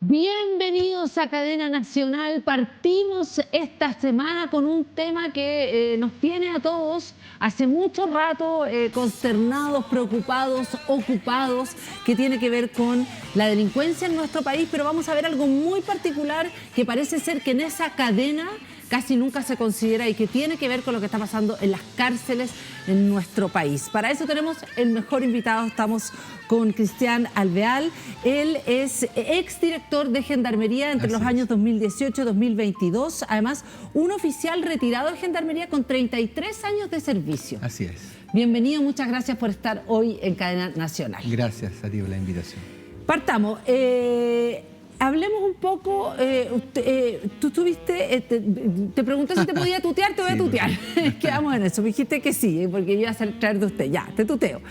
Bienvenidos a Cadena Nacional. Partimos esta semana con un tema que nos tiene a todos hace mucho rato consternados, preocupados, ocupados, que tiene que ver con la delincuencia en nuestro país, pero vamos a ver algo muy particular que parece ser que en esa cadena casi nunca se considera y que tiene que ver con lo que está pasando en las cárceles en nuestro país. Para eso tenemos el mejor invitado, estamos con Cristian Alvear. Él es exdirector de Gendarmería entre los años 2018 y 2022, además un oficial retirado de Gendarmería con 33 años de servicio. Así es. Bienvenido, muchas gracias por estar hoy en Cadena Nacional. Gracias a ti por la invitación. Partamos. Hablemos un poco, tú tuviste, te pregunté si te podía tutear, te voy a tutear. Quedamos en eso, me dijiste que sí, porque yo iba a traer de usted, ya, te tuteo.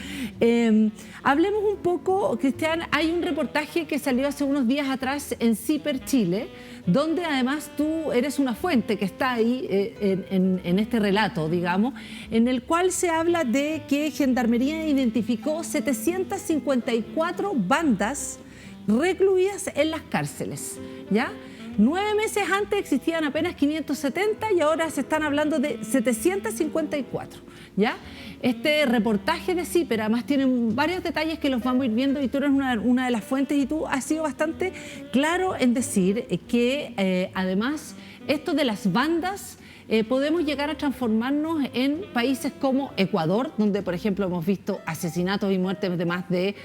Hablemos un poco, Cristian, hay un reportaje que salió hace unos días atrás en CIPER Chile, donde además tú eres una fuente que está ahí en este relato, digamos, en el cual se habla de que Gendarmería identificó 754 bandas recluidas en las cárceles, ¿ya? 9 meses antes existían apenas 570 y ahora se están hablando de 754, ¿ya? Este reportaje de CIPER además tiene varios detalles que los vamos a ir viendo y tú eres una de las fuentes y tú has sido bastante claro en decir que además esto de las bandas podemos llegar a transformarnos en países como Ecuador, donde por ejemplo hemos visto asesinatos y muertes de más de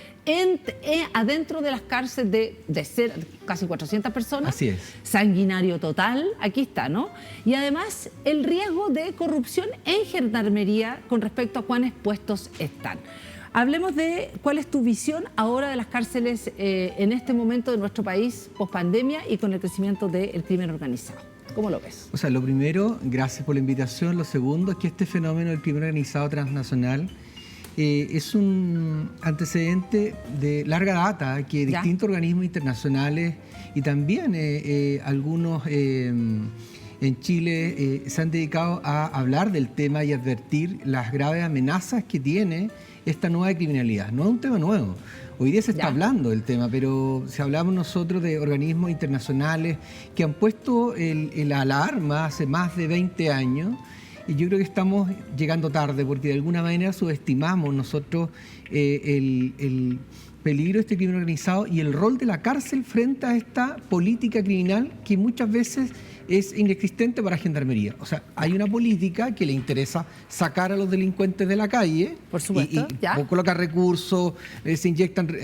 adentro de las cárceles de ser casi 400 personas. Así es. Sanguinario total, aquí está, ¿no? Y además el riesgo de corrupción en Gendarmería con respecto a cuán expuestos están. Hablemos de cuál es tu visión ahora de las cárceles en este momento de nuestro país, pospandemia y con el crecimiento del crimen organizado. ¿Cómo lo ves? O sea, lo primero, gracias por la invitación. Lo segundo es que este fenómeno del crimen organizado transnacional es un antecedente de larga data que distintos organismos internacionales y también algunos en Chile se han dedicado a hablar del tema y advertir las graves amenazas que tiene esta nueva criminalidad. No es un tema nuevo. Hoy día se está hablando del tema, pero si hablamos nosotros de organismos internacionales que han puesto la alarma hace más de 20 años, y yo creo que estamos llegando tarde porque de alguna manera subestimamos nosotros el peligro de este crimen organizado y el rol de la cárcel frente a esta política criminal que muchas veces es inexistente para Gendarmería. O sea, hay una política que le interesa sacar a los delincuentes de la calle. Por supuesto, y colocar recursos, se inyectan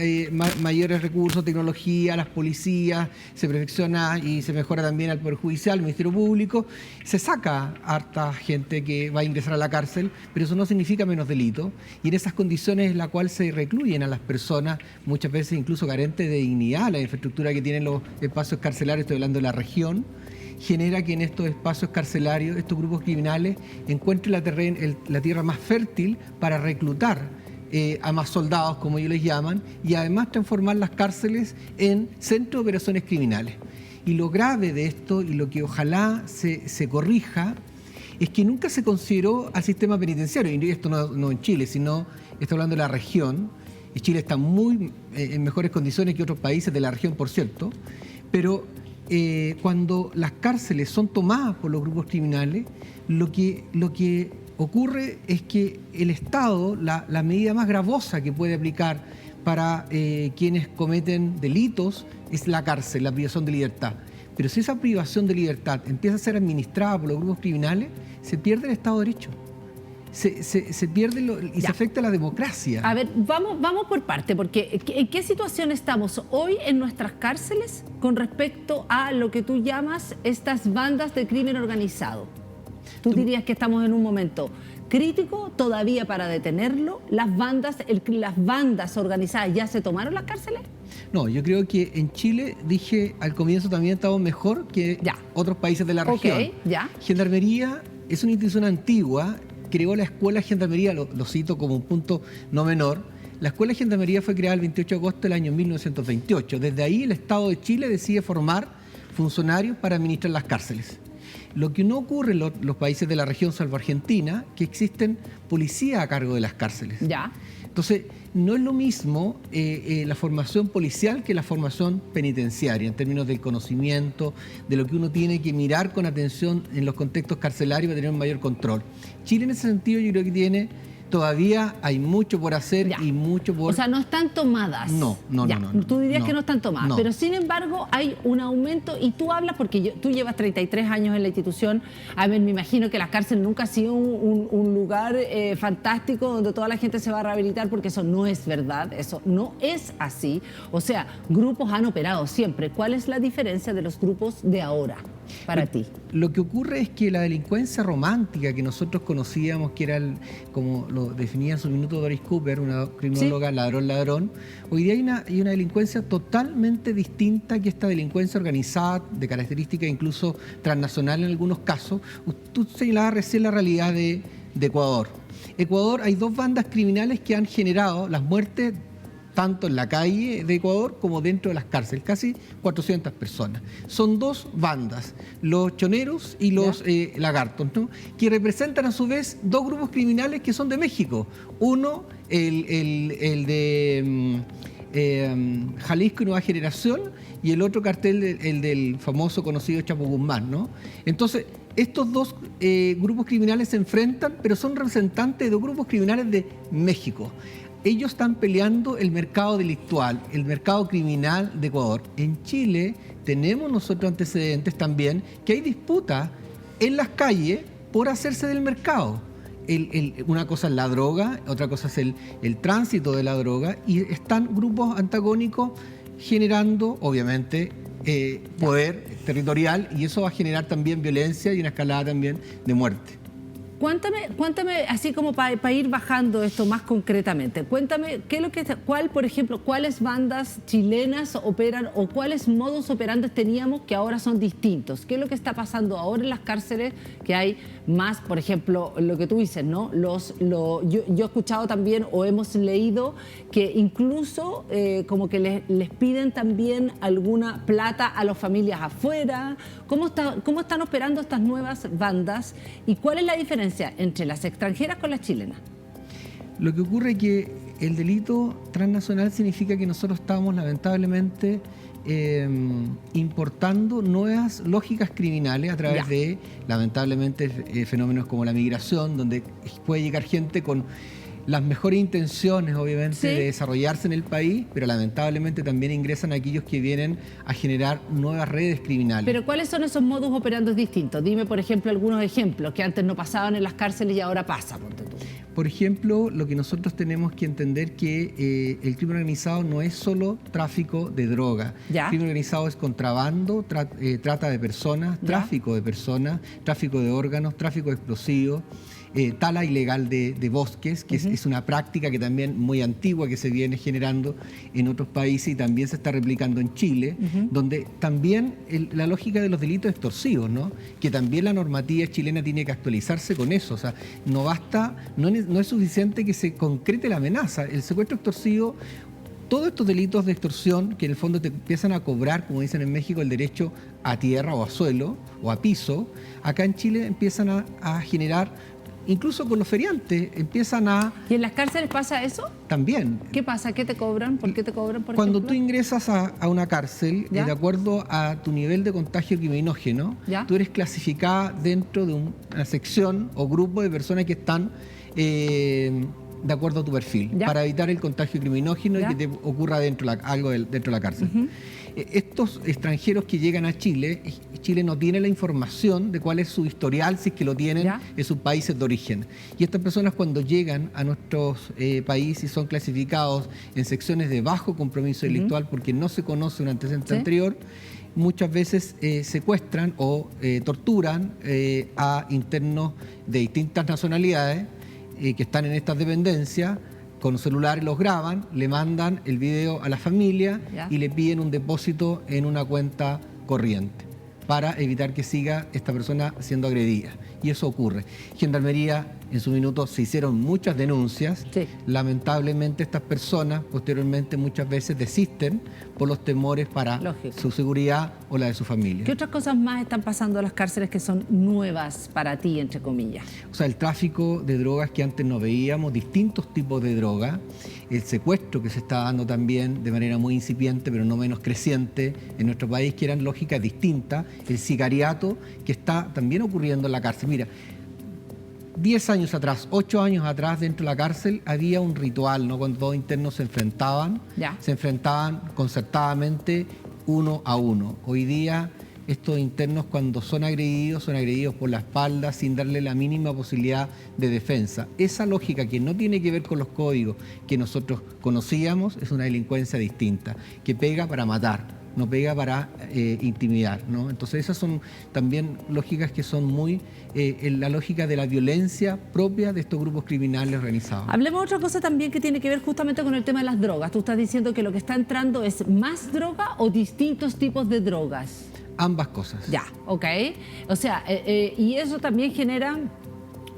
mayores recursos, tecnología a las policías, se perfecciona y se mejora también al Poder Judicial, al Ministerio Público. Se saca harta gente que va a ingresar a la cárcel, pero eso no significa menos delito. Y en esas condiciones en las cuales se recluyen a las personas, muchas veces incluso carentes de dignidad, la infraestructura que tienen los espacios carcelarios, estoy hablando de la región, genera que en estos espacios carcelarios estos grupos criminales encuentren la tierra más fértil para reclutar a más soldados, como ellos les llaman, y además transformar las cárceles en centros de operaciones criminales. Y lo grave de esto, y lo que ojalá se corrija, es que nunca se consideró al sistema penitenciario, y esto no en Chile, sino estoy hablando de la región, y Chile está muy en mejores condiciones que otros países de la región, por cierto, pero cuando las cárceles son tomadas por los grupos criminales, lo que ocurre es que el Estado, la medida más gravosa que puede aplicar para quienes cometen delitos es la cárcel, la privación de libertad. Pero si esa privación de libertad empieza a ser administrada por los grupos criminales, se pierde el Estado de Derecho. Se pierde y se afecta la democracia. A ver, vamos por parte, porque ¿en qué situación estamos hoy en nuestras cárceles con respecto a lo que tú llamas estas bandas de crimen organizado? ¿Tú dirías que estamos en un momento crítico todavía para detenerlo? ¿Las bandas organizadas ya se tomaron las cárceles? No, yo creo que en Chile, dije al comienzo, también estamos mejor que otros países de la región. Gendarmería es una institución antigua. Creó la Escuela de Gendarmería, lo cito como un punto no menor. La Escuela de Gendarmería fue creada el 28 de agosto del año 1928. Desde ahí el Estado de Chile decide formar funcionarios para administrar las cárceles. Lo que no ocurre en los países de la región, salvo Argentina, que existen policías a cargo de las cárceles. Ya. Entonces, no es lo mismo la formación policial que la formación penitenciaria, en términos del conocimiento, de lo que uno tiene que mirar con atención en los contextos carcelarios para tener un mayor control. Chile en ese sentido yo creo que todavía hay mucho por hacer y mucho por... O sea, no están tomadas. No. Tú dirías que no están tomadas, no. Pero sin embargo hay un aumento y tú hablas porque tú llevas 33 años en la institución. A ver, me imagino que la cárcel nunca ha sido un lugar fantástico donde toda la gente se va a rehabilitar, porque eso no es verdad, eso no es así. O sea, grupos han operado siempre. ¿Cuál es la diferencia de los grupos de ahora para ti? Lo que ocurre es que la delincuencia romántica que nosotros conocíamos, que era como lo definía en su minuto Doris Cooper, una criminóloga, ¿sí? Ladrón, hoy día hay una delincuencia totalmente distinta, que esta delincuencia organizada, de características incluso transnacional en algunos casos. Tú señalabas recién la realidad de Ecuador. Ecuador, hay 2 bandas criminales que han generado las muertes tanto en la calle de Ecuador como dentro de las cárceles, casi 400 personas. Son 2 bandas, los choneros y los lagartos, ¿no? Que representan a su vez 2 grupos criminales que son de México. Uno, el de Jalisco y Nueva Generación, y el otro cartel, el del famoso conocido Chapo Guzmán, ¿no? Entonces, estos 2 grupos criminales se enfrentan, pero son representantes de 2 grupos criminales de México. Ellos están peleando el mercado delictual, el mercado criminal de Ecuador. En Chile tenemos nosotros antecedentes también que hay disputas en las calles por hacerse del mercado. Una cosa es la droga, otra cosa es el tránsito de la droga, y están grupos antagónicos generando, obviamente, poder territorial, y eso va a generar también violencia y una escalada también de muerte. Cuéntame, así como para ir bajando esto más concretamente, cuéntame por ejemplo, cuáles bandas chilenas operan o cuáles modos operantes teníamos que ahora son distintos. ¿Qué es lo que está pasando ahora en las cárceles? Que hay más, por ejemplo, lo que tú dices, ¿no? Yo he escuchado también o hemos leído que incluso como que les piden también alguna plata a las familias afuera. ¿Cómo están operando estas nuevas bandas y cuál es la diferencia entre las extranjeras con las chilenas? Lo que ocurre es que el delito transnacional significa que nosotros estamos lamentablemente importando nuevas lógicas criminales a través de, lamentablemente, fenómenos como la migración, donde puede llegar gente con las mejores intenciones, obviamente, de desarrollarse en el país, pero lamentablemente también ingresan aquellos que vienen a generar nuevas redes criminales. Pero ¿cuáles son esos modus operandi distintos? Dime, por ejemplo, algunos ejemplos que antes no pasaban en las cárceles y ahora pasa, ponte tú. Por ejemplo, lo que nosotros tenemos que entender que el crimen organizado no es solo tráfico de droga. El crimen organizado es contrabando, trata de personas, tráfico de personas, tráfico de órganos, tráfico de explosivos, tala ilegal de bosques, que es una práctica que también muy antigua, que se viene generando en otros países y también se está replicando en Chile, donde también la lógica de los delitos extorsivos, ¿no? Que también la normativa chilena tiene que actualizarse con eso. O sea, no basta, no es suficiente que se concrete la amenaza. El secuestro extorsivo, todos estos delitos de extorsión que en el fondo te empiezan a cobrar, como dicen en México, el derecho a tierra o a suelo o a piso, acá en Chile empiezan a generar, incluso con los feriantes, empiezan a... ¿Y en las cárceles pasa eso? También. ¿Qué pasa? ¿Qué te cobran? ¿Por qué te cobran, por Cuando ejemplo? tú ingresas a una cárcel, de acuerdo a tu nivel de contagio criminógeno, tú eres clasificada dentro de una sección o grupo de personas que están de acuerdo a tu perfil, para evitar el contagio criminógeno y que te ocurra algo dentro de la cárcel. Estos extranjeros que llegan a Chile, Chile no tiene la información de cuál es su historial, si es que lo tienen en sus países de origen. Y estas personas, cuando llegan a nuestros países, son clasificados en secciones de bajo compromiso delictual porque no se conoce un antecedente anterior. Muchas veces secuestran o torturan a internos de distintas nacionalidades que están en estas dependencias. Con celulares los graban, le mandan el video a la familia y le piden un depósito en una cuenta corriente para evitar que siga esta persona siendo agredida. Y eso ocurre. Gendarmería En su minuto se hicieron muchas denuncias. Sí. Lamentablemente estas personas posteriormente muchas veces desisten por los temores para Lógico. su seguridad o la de su familia. ¿Qué otras cosas más están pasando en las cárceles que son nuevas para ti, entre comillas? O sea, el tráfico de drogas que antes no veíamos, distintos tipos de drogas, el secuestro que se está dando también de manera muy incipiente, pero no menos creciente en nuestro país, que eran lógicas distintas, el sicariato que está también ocurriendo en la cárcel. Mira, 10 años atrás, 8 años atrás, dentro de la cárcel había un ritual, ¿no? Cuando dos internos se enfrentaban concertadamente uno a uno. Hoy día estos internos, cuando son agredidos por la espalda sin darle la mínima posibilidad de defensa. Esa lógica que no tiene que ver con los códigos que nosotros conocíamos es una delincuencia distinta, que pega para matar, no pega para intimidar, ¿no? Entonces esas son también lógicas que son muy en la lógica de la violencia propia de estos grupos criminales organizados. Hablemos de otra cosa también que tiene que ver justamente con el tema de las drogas. Tú estás diciendo que lo que está entrando es más droga o distintos tipos de drogas. Ambas cosas. Ya, ok. O sea, y eso también genera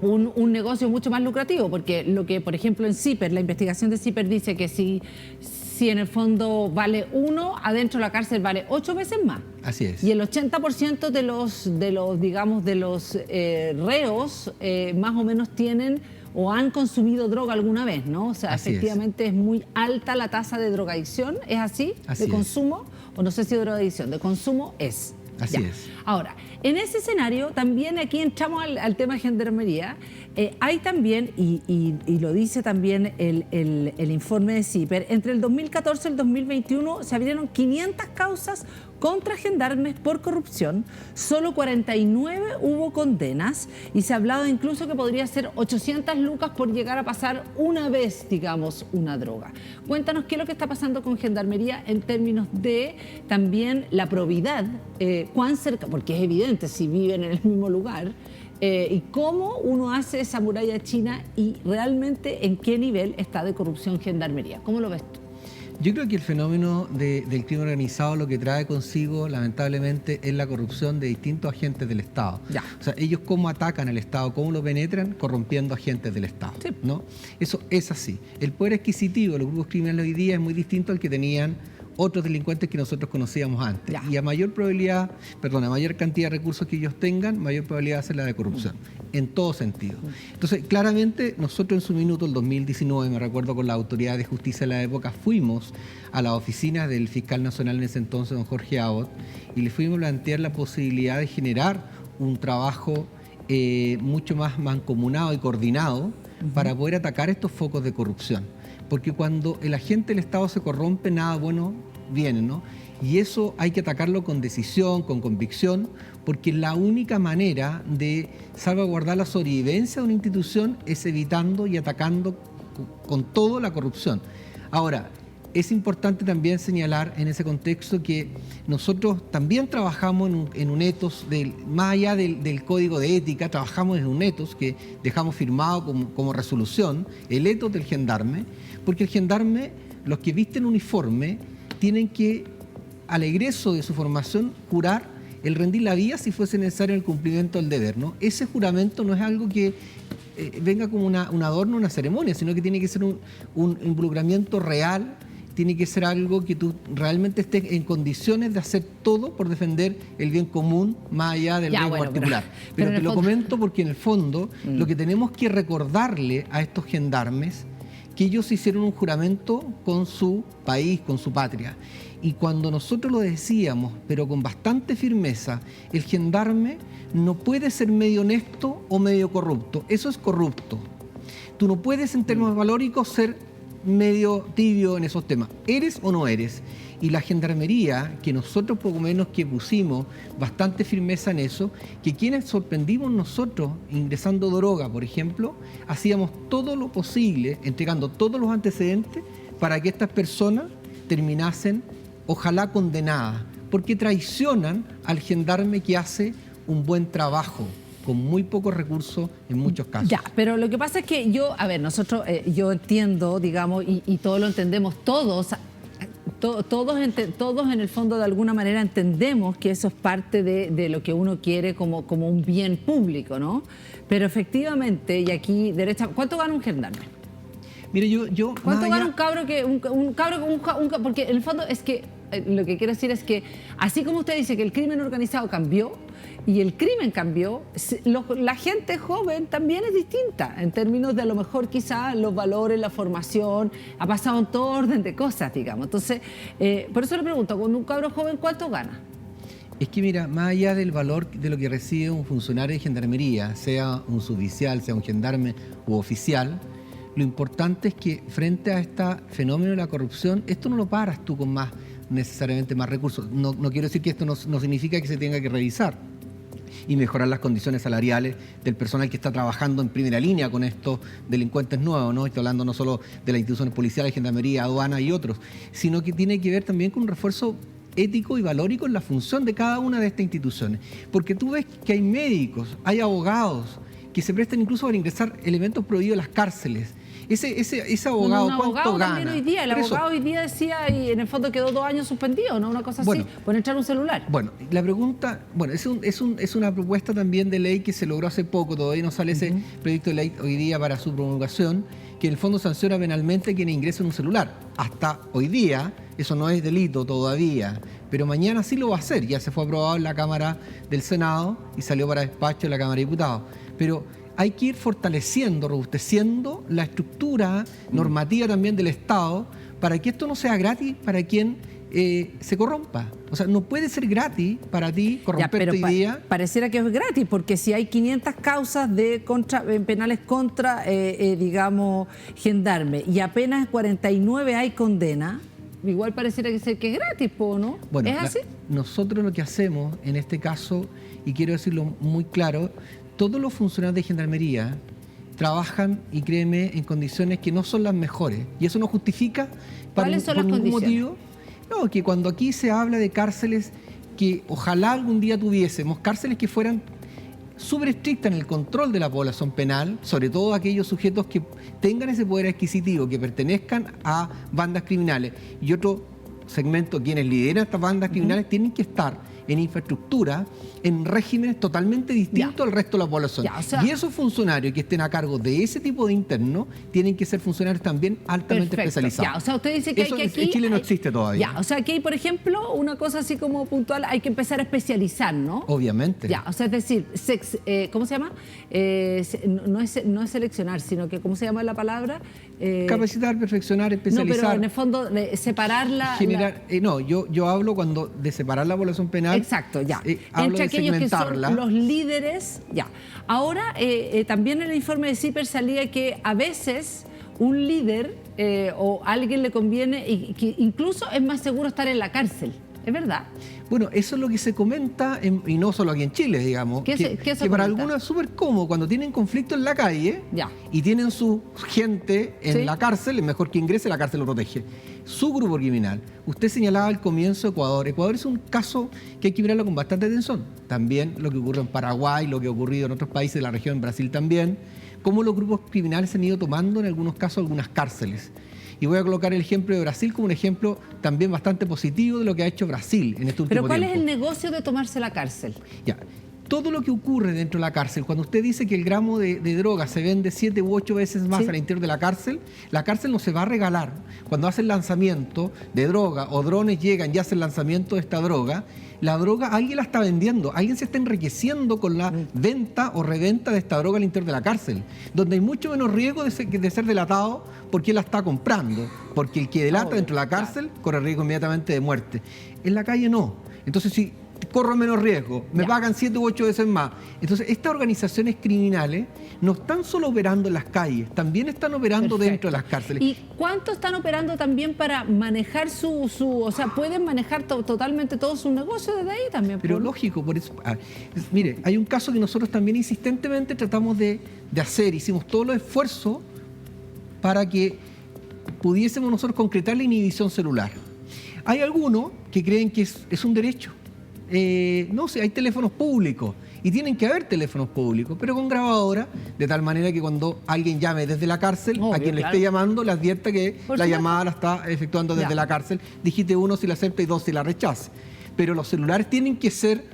un negocio mucho más lucrativo, porque lo que, por ejemplo, en CIPER, la investigación de CIPER dice que si en el fondo vale 1, adentro de la cárcel vale 8 veces más. Así es. Y el 80% de los reos más o menos tienen o han consumido droga alguna vez, ¿no? O sea, Así efectivamente es muy alta la tasa de drogadicción, ¿es así? Así de consumo, o no sé si de drogadicción, de consumo es. Así es. Ahora, en ese escenario, también aquí entramos al tema de gendarmería. Hay también, y lo dice también el informe de CIPER, entre el 2014 y el 2021 se abrieron 500 causas contra gendarmes por corrupción, solo 49 hubo condenas y se ha hablado incluso que podría ser 800 lucas por llegar a pasar una vez, digamos, una droga. Cuéntanos qué es lo que está pasando con gendarmería en términos de también la probidad, cuán cerca, porque es evidente si viven en el mismo lugar, y cómo uno hace esa muralla china y realmente en qué nivel está de corrupción gendarmería. ¿Cómo lo ves tú? Yo creo que el fenómeno del crimen organizado lo que trae consigo, lamentablemente, es la corrupción de distintos agentes del Estado. Ya. O sea, ellos cómo atacan al Estado, cómo lo penetran, corrompiendo agentes del Estado. Sí. ¿No? Eso es así. El poder adquisitivo de los grupos criminales hoy día es muy distinto al que tenían otros delincuentes que nosotros conocíamos antes. Ya. Y a mayor cantidad de recursos que ellos tengan, mayor probabilidad va a ser la de corrupción, en todo sentido. Entonces, claramente, nosotros en su minuto, el 2019, me recuerdo con la Autoridad de Justicia de la época, fuimos a la oficina del fiscal nacional en ese entonces, don Jorge Abbott, y le fuimos a plantear la posibilidad de generar un trabajo mucho más mancomunado y coordinado para poder atacar estos focos de corrupción. Porque cuando el agente del Estado se corrompe, nada bueno viene, ¿no? Y eso hay que atacarlo con decisión, con convicción, porque la única manera de salvaguardar la sobrevivencia de una institución es evitando y atacando con todo la corrupción. Ahora, es importante también señalar en ese contexto que nosotros también trabajamos en un ethos, más allá del código de ética, trabajamos en un ethos que dejamos firmado como resolución, el ethos del gendarme, porque el gendarme, los que visten uniforme, tienen que, al egreso de su formación, jurar el rendir la vida si fuese necesario en el cumplimiento del deber, ¿no? Ese juramento no es algo que venga como un adorno, una ceremonia, sino que tiene que ser un involucramiento real, tiene que ser algo que tú realmente estés en condiciones de hacer todo por defender el bien común más allá del riesgo particular. Pero te lo comento porque en el fondo lo que tenemos que recordarle a estos gendarmes que ellos hicieron un juramento con su país, con su patria. Y cuando nosotros lo decíamos, pero con bastante firmeza, el gendarme no puede ser medio honesto o medio corrupto. Eso es corrupto. Tú no puedes en términos valóricos ser medio tibio en esos temas. ¿Eres o no eres? Y la gendarmería, que nosotros poco menos que pusimos bastante firmeza en eso, que quienes sorprendimos nosotros ingresando droga, por ejemplo, hacíamos todo lo posible, entregando todos los antecedentes para que estas personas terminasen, ojalá condenadas, porque traicionan al gendarme que hace un buen trabajo con muy pocos recursos en muchos casos. Ya, pero lo que pasa es que nosotros, yo entiendo, digamos, y todo lo entendemos todos, Todos en el fondo de alguna manera entendemos que eso es parte de lo que uno quiere como un bien público, ¿no? Pero efectivamente, y aquí derecha, ¿cuánto gana un gendarme? Mire, yo ¿Cuánto gana un cabro porque en el fondo es que lo que quiero decir es que así como usted dice que el crimen organizado cambió y el crimen cambió, la gente joven también es distinta en términos de a lo mejor quizás los valores, la formación, ha pasado en todo orden de cosas, digamos. Entonces, por eso le pregunto, cuando un cabro joven, ¿cuánto gana? Es que mira, más allá del valor de lo que recibe un funcionario de gendarmería, sea un suboficial, sea un gendarme u oficial, lo importante es que frente a este fenómeno de la corrupción, esto no lo paras tú con necesariamente más recursos. No quiero decir que esto no significa que se tenga que revisar y mejorar las condiciones salariales del personal que está trabajando en primera línea con estos delincuentes nuevos, ¿no? Estoy hablando no solo de las instituciones policiales, gendarmería, aduana y otros, sino que tiene que ver también con un refuerzo ético y valórico en la función de cada una de estas instituciones. Porque tú ves que hay médicos, hay abogados que se prestan incluso para ingresar elementos prohibidos a las cárceles. Ese abogado, ¿cuánto gana? Hoy día, el abogado hoy día decía, y en el fondo quedó 2 años suspendido, ¿no? Una cosa así, por entrar un celular. Bueno, la pregunta, es una propuesta también de ley que se logró hace poco, todavía no sale ese proyecto de ley hoy día para su promulgación, que en el fondo sanciona penalmente a quienes ingresen un celular. Hasta hoy día eso no es delito todavía, pero mañana sí lo va a hacer. Ya se fue aprobado en la Cámara del Senado y salió para despacho en la Cámara de Diputados. Pero hay que ir fortaleciendo, robusteciendo la estructura normativa también del Estado para que esto no sea gratis para quien se corrompa. O sea, no puede ser gratis para ti corromperte hoy día. Pareciera que es gratis, porque si hay 500 causas penales contra, digamos, gendarme, y apenas 49 hay condena, igual pareciera que es gratis, ¿no? Bueno, ¿es así? Nosotros lo que hacemos en este caso, y quiero decirlo muy claro, todos los funcionarios de gendarmería trabajan, y créeme, en condiciones que no son las mejores. Y eso no justifica ¿Cuáles son las condiciones? Motivo. No, que cuando aquí se habla de cárceles, que ojalá algún día tuviésemos cárceles que fueran súper estrictas en el control de la población penal, sobre todo aquellos sujetos que tengan ese poder adquisitivo, que pertenezcan a bandas criminales. Y otro segmento, quienes lideran estas bandas criminales, tienen que estar en infraestructura, en regímenes totalmente distintos al resto de la población. Y esos funcionarios que estén a cargo de ese tipo de internos tienen que ser funcionarios también altamente especializados. O sea, usted dice que eso hay que aquí... en Chile no existe todavía. O sea, que hay, por ejemplo, una cosa así como puntual, hay que empezar a especializar, ¿no? Obviamente. O sea, es decir, ¿cómo se llama? No es seleccionar, sino que, ¿cómo se llama la palabra? Capacitar, perfeccionar, especializar. No, pero en el fondo, separar yo hablo de separar la población penal. Exacto, Hablo entre de aquellos que son segmentarla. los líderes, Ahora, también en el informe de CIPER salía que a veces un líder o a alguien le conviene, y que incluso es más seguro estar en la cárcel. ¿Es verdad? Bueno, eso es lo que se comenta, y no solo aquí en Chile, digamos, que para algunos es súper cómodo cuando tienen conflicto en la calle y tienen su gente en la cárcel, es mejor que ingrese, la cárcel lo protege. Su grupo criminal. Usted señalaba al comienzo Ecuador. Ecuador es un caso que hay que mirarlo con bastante atención. También lo que ocurre en Paraguay, lo que ha ocurrido en otros países de la región, en Brasil también, cómo los grupos criminales han ido tomando en algunos casos algunas cárceles. Y voy a colocar el ejemplo de Brasil como un ejemplo también bastante positivo de lo que ha hecho Brasil en este último tiempo. ¿Pero cuál es el negocio de tomarse la cárcel? Todo lo que ocurre dentro de la cárcel, cuando usted dice que el gramo de droga se vende 7 u 8 veces más al interior de la cárcel no se va a regalar. Cuando hacen lanzamiento de droga o drones llegan y hacen lanzamiento de esta droga, la droga alguien la está vendiendo, alguien se está enriqueciendo con la venta o reventa de esta droga al interior de la cárcel, donde hay mucho menos riesgo de ser delatado por quien la está comprando, porque el que delata dentro de la cárcel corre riesgo inmediatamente de muerte. En la calle no. Entonces, si corro menos riesgo, me pagan 7 u 8 veces más. Entonces, estas organizaciones criminales no están solo operando en las calles, también están operando dentro de las cárceles. ¿Y cuánto están operando también para manejar o sea, pueden manejar totalmente todo su negocio desde ahí también? Pero lógico, por eso. Mire, hay un caso que nosotros también insistentemente tratamos de hacer, hicimos todos los esfuerzos para que pudiésemos nosotros concretar la inhibición celular. Hay algunos que creen que es un derecho. No sé, hay teléfonos públicos y tienen que haber teléfonos públicos, pero con grabadora, de tal manera que cuando alguien llame desde la cárcel, Obvio, a quien le claro. esté llamando, le advierta que Por la supuesto. llamada la está efectuando desde Ya. la cárcel. Digite 1 si la acepta y 2 si la rechaza. Pero los celulares tienen que ser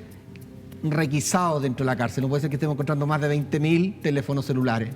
requisados dentro de la cárcel. No puede ser que estemos encontrando más de 20.000 teléfonos celulares.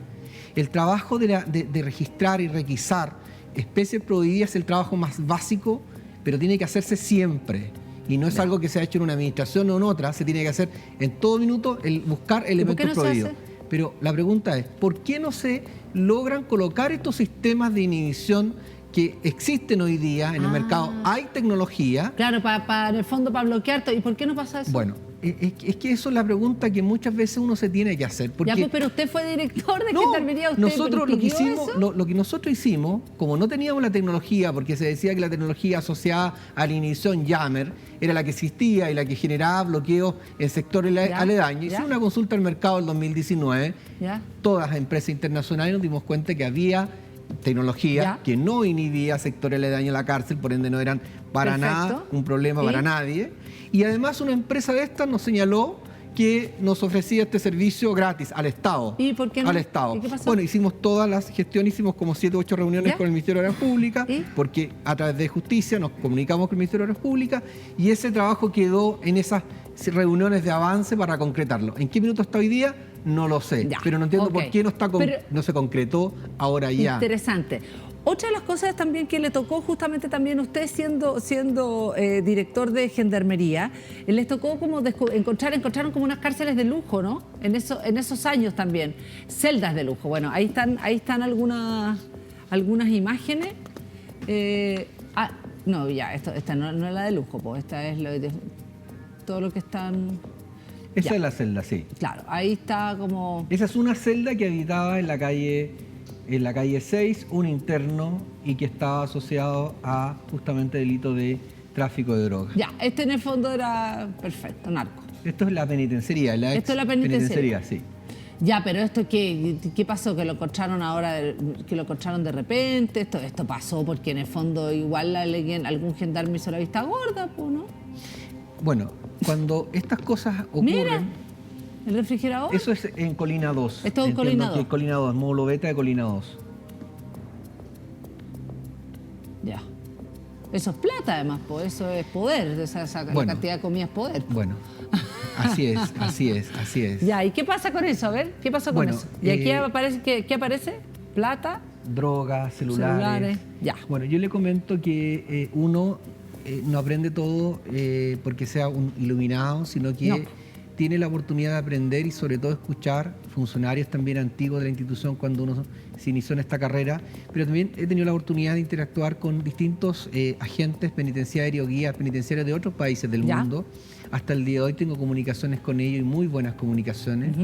El trabajo de registrar y requisar especies prohibidas es el trabajo más básico, pero tiene que hacerse siempre. Y no es algo que se ha hecho en una administración o en otra, se tiene que hacer en todo minuto el buscar elementos no se prohibidos. hace? Pero la pregunta es, ¿por qué no se logran colocar estos sistemas de inhibición que existen hoy día en el mercado? Hay tecnología. Claro, en el fondo para bloquear todo. ¿Y por qué no pasa eso? Bueno, es que eso es la pregunta que muchas veces uno se tiene que hacer. Porque Ya, pues, pero usted fue director de no, Gendarmería. ¿Usted nosotros lo que pidió hicimos, eso? lo que nosotros hicimos, como no teníamos la tecnología, porque se decía que la tecnología asociada a la inhibición Jammer era la que existía y la que generaba bloqueos en sectores Ya, aledaños, ya. hicimos una consulta al mercado en 2019, Ya. todas las empresas internacionales nos dimos cuenta que había tecnología Ya. que no inhibía sectores aledaños a la cárcel, por ende no eran para Perfecto. nada un problema ¿Y? para nadie. Y además una empresa de estas nos señaló que nos ofrecía este servicio gratis al Estado. ¿Y por qué no? Al Estado. ¿Y qué pasó? Bueno, hicimos todas las gestiones, hicimos como 7 u 8 reuniones ¿Ya? con el Ministerio de Obras Públicas, ¿Y? porque a través de Justicia nos comunicamos con el Ministerio de Obras Públicas y ese trabajo quedó en esas reuniones de avance para concretarlo. ¿En qué minuto está hoy día? No lo sé, Ya, pero no entiendo ok. por qué no se concretó ahora ya. Interesante. Otra de las cosas también que le tocó justamente también usted siendo director de Gendarmería, les tocó como encontraron como unas cárceles de lujo, ¿no? En esos años también, celdas de lujo. Bueno, ahí están algunas imágenes. No, ya, esta no es la de lujo, pues esta es todo lo que están. Esa Ya. es la celda, sí. Claro, ahí está como. Esa es una celda que habitaba en la calle 6, un interno y que estaba asociado a justamente delito de tráfico de drogas. Ya, en el fondo era perfecto, narco. Esto es la penitenciaría, Esto es la penitenciaría. sí. Ya, pero esto ¿qué pasó? ¿Que lo encontraron ahora, que lo encontraron de repente? Esto pasó porque en el fondo igual algún gendarme hizo la vista gorda, pues, ¿no? Bueno, cuando estas cosas ocurren, Mira, el refrigerador. eso es en Colina 2. Esto es en Entiendo Colina que 2. es Colina 2, módulo beta de Colina 2. Ya. Eso es plata además, pues eso es poder. La Bueno. cantidad de comida es poder. Bueno, así es. Ya, ¿y qué pasa con eso? A ver, ¿qué pasó con Bueno, eso? ¿Y aquí aparece qué aparece? Plata. Drogas, celulares. Ya. Bueno, yo le comento que uno no aprende todo porque sea un iluminado, sino que No. tiene la oportunidad de aprender y sobre todo escuchar funcionarios también antiguos de la institución cuando uno se inició en esta carrera, pero también he tenido la oportunidad de interactuar con distintos agentes penitenciarios, guías penitenciarios de otros países del Ya. mundo. Hasta el día de hoy tengo comunicaciones con ellos y muy buenas comunicaciones,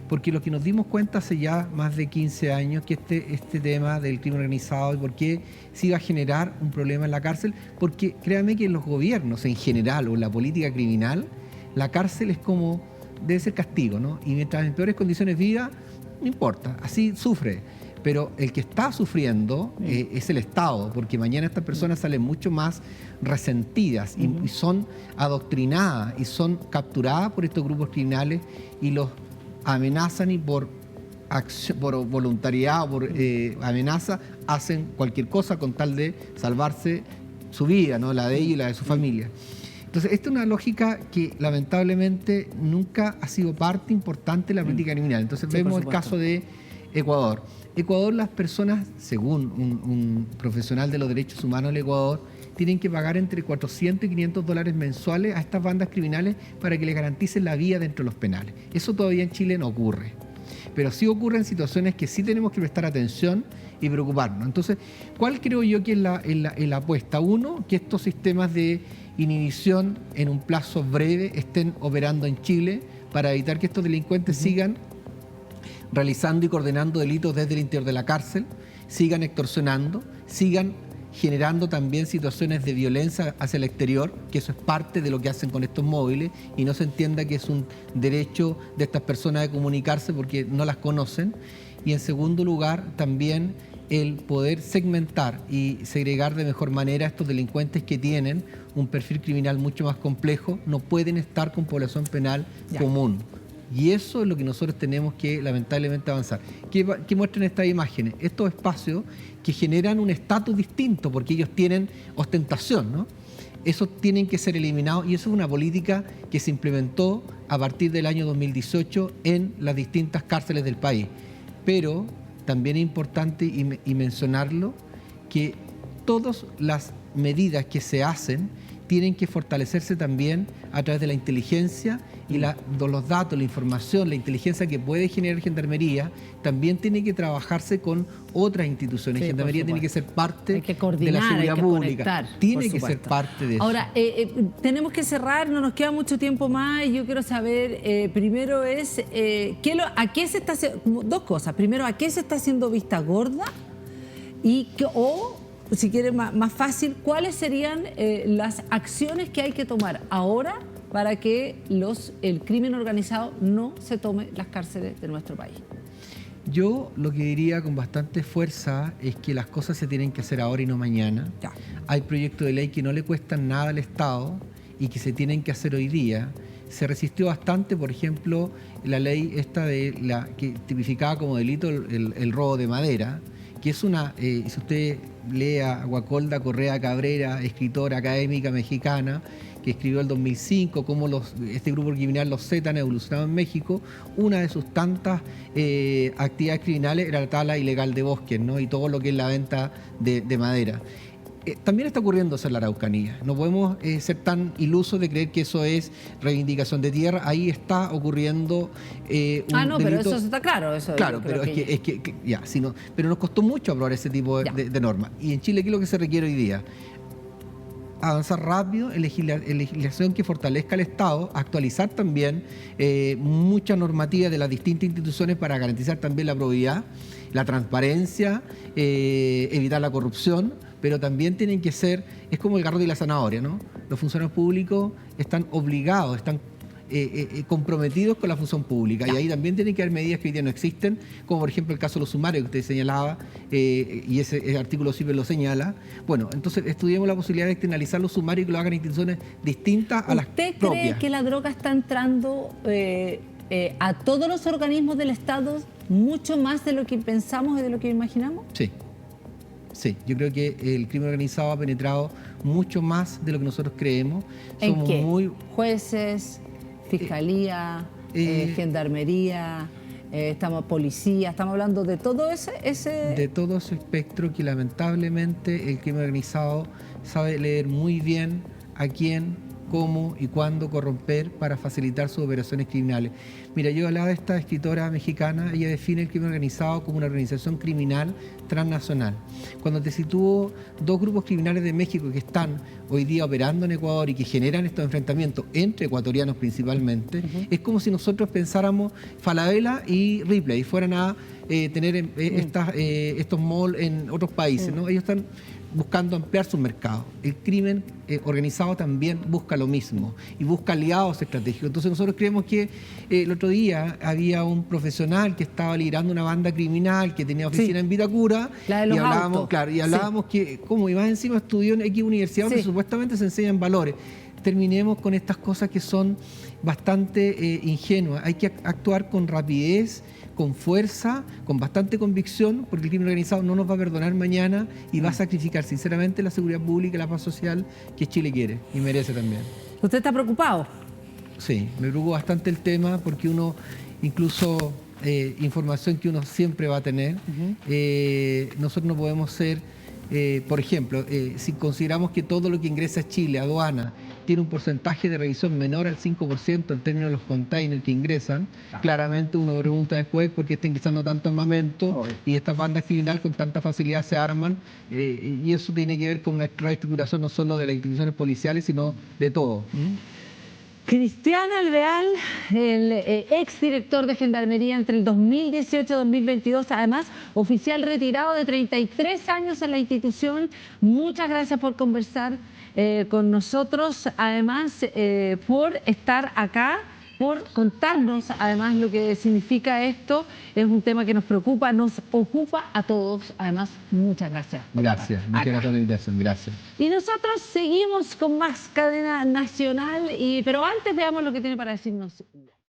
porque lo que nos dimos cuenta hace ya más de 15 años que este tema del crimen organizado y por qué se iba a generar un problema en la cárcel, porque créanme que en los gobiernos en general o en la política criminal, la cárcel es como, debe ser castigo, ¿no? Y mientras en peores condiciones viva, no importa, así sufre. Pero el que está sufriendo es el Estado, porque mañana estas personas salen mucho más resentidas y son adoctrinadas y son capturadas por estos grupos criminales y los amenazan y por voluntariedad o por amenaza hacen cualquier cosa con tal de salvarse su vida, ¿no? La de ellos y la de su familia. Entonces, esta es una lógica que lamentablemente nunca ha sido parte importante de la política criminal. Entonces, Sí, vemos por el supuesto. caso de Ecuador. Ecuador, las personas, según un profesional de los derechos humanos del Ecuador, tienen que pagar entre 400 y 500 dólares mensuales a estas bandas criminales para que les garanticen la vida dentro de los penales. Eso todavía en Chile no ocurre. Pero sí ocurren situaciones que sí tenemos que prestar atención y preocuparnos. Entonces, ¿cuál creo yo que es la apuesta? Uno, que estos sistemas de inhibición en un plazo breve estén operando en Chile para evitar que estos delincuentes sigan realizando y coordinando delitos desde el interior de la cárcel, sigan extorsionando, sigan generando también situaciones de violencia hacia el exterior, que eso es parte de lo que hacen con estos móviles, y no se entienda que es un derecho de estas personas de comunicarse porque no las conocen. Y en segundo lugar, también el poder segmentar y segregar de mejor manera a estos delincuentes que tienen un perfil criminal mucho más complejo, no pueden estar con población penal Ya. común. Y eso es lo que nosotros tenemos que lamentablemente avanzar. ¿Qué muestran estas imágenes? Estos espacios que generan un estatus distinto porque ellos tienen ostentación, ¿no? Esos tienen que ser eliminados y eso es una política que se implementó a partir del año 2018 en las distintas cárceles del país. Pero también es importante y mencionarlo que todas las medidas que se hacen tienen que fortalecerse también a través de la inteligencia y de los datos, la información, la inteligencia que puede generar Gendarmería, también tiene que trabajarse con otras instituciones. Sí, Gendarmería tiene que ser parte de la seguridad pública. Tiene que ser parte de eso. Ahora, tenemos que cerrar, no nos queda mucho tiempo más y yo quiero saber, primero es, ¿a qué se está haciendo? Dos cosas. Primero, ¿a qué se está haciendo vista gorda? O, si quieren más fácil, ¿cuáles serían las acciones que hay que tomar ahora para que el crimen organizado no se tome las cárceles de nuestro país? Yo lo que diría con bastante fuerza es que las cosas se tienen que hacer ahora y no mañana. Ya. Hay proyectos de ley que no le cuestan nada al Estado y que se tienen que hacer hoy día. Se resistió bastante, por ejemplo, la ley esta que tipificaba como delito el robo de madera, que es si usted lee a Guacolda Correa Cabrera, escritora académica mexicana, que escribió el 2005, cómo este grupo criminal, los Z, han evolucionado en México. Una de sus tantas actividades criminales era la tala ilegal de bosques, ¿no? Y todo lo que es la venta de madera. También está ocurriendo eso en la Araucanía. No podemos ser tan ilusos de creer que eso es reivindicación de tierra. Ahí está ocurriendo un pero delito. eso está claro. Eso claro, pero pero nos costó mucho aprobar ese tipo de normas. Y en Chile, ¿qué es lo que se requiere hoy día? Avanzar rápido en legislación que fortalezca al Estado, actualizar también mucha normativa de las distintas instituciones para garantizar también la probidad, la transparencia, evitar la corrupción, pero también tienen que ser, es como el garrote y la zanahoria, ¿no? Los funcionarios públicos están obligados, están comprometidos con la función pública. Y ahí también tienen que haber medidas que hoy día no existen, como por ejemplo el caso de los sumarios que usted señalaba, y ese artículo CIPE lo señala. Bueno, entonces estudiemos la posibilidad de externalizar los sumarios y que lo hagan instituciones distintas a las propias. ¿Usted cree que la droga está entrando a todos los organismos del Estado mucho más de lo que pensamos y de lo que imaginamos? Sí. Sí, yo creo que el crimen organizado ha penetrado mucho más de lo que nosotros creemos. ¿En qué? ¿Jueces, fiscalía, gendarmería, policía? ¿Estamos hablando de todo ese...? De todo ese espectro que lamentablemente el crimen organizado sabe leer muy bien a quién, cómo y cuándo corromper para facilitar sus operaciones criminales. Mira, yo hablaba de esta escritora mexicana, ella define el crimen organizado como una organización criminal transnacional. Cuando te sitúo dos grupos criminales de México que están hoy día operando en Ecuador y que generan estos enfrentamientos entre ecuatorianos principalmente, es como si nosotros pensáramos Falabella y Ripley fueran a tener estos malls en otros países, ¿no? Ellos están buscando ampliar su mercado. El crimen organizado también busca lo mismo y busca aliados estratégicos. Entonces nosotros creemos que el otro día había un profesional que estaba liderando una banda criminal que tenía oficina en Vitacura y hablábamos, que como iba encima estudió en X universidad donde supuestamente se enseñan valores. Terminemos con estas cosas que son bastante ingenuas. Hay que actuar con rapidez, con fuerza, con bastante convicción, porque el crimen organizado no nos va a perdonar mañana y va a sacrificar sinceramente la seguridad pública y la paz social que Chile quiere y merece también. ¿Usted está preocupado? Sí, me preocupa bastante el tema porque uno, incluso información que uno siempre va a tener, nosotros no podemos ser, por ejemplo, si consideramos que todo lo que ingresa a Chile, aduana, tiene un porcentaje de revisión menor al 5% en términos de los containers que ingresan, claramente uno pregunta después por qué está ingresando tanto armamento y estas bandas criminales con tanta facilidad se arman, y eso tiene que ver con una reestructuración no solo de las instituciones policiales, sino de todo. Cristian Alvear, el exdirector de Gendarmería entre el 2018 y 2022, además oficial retirado de 33 años en la institución. Muchas gracias por conversar con nosotros, además por estar acá, por contarnos además lo que significa esto. Es un tema que nos preocupa, nos ocupa a todos. Además, muchas gracias. Gracias, muchas gracias por la invitación, gracias. Y nosotros seguimos con más cadena nacional, pero antes veamos lo que tiene para decirnos.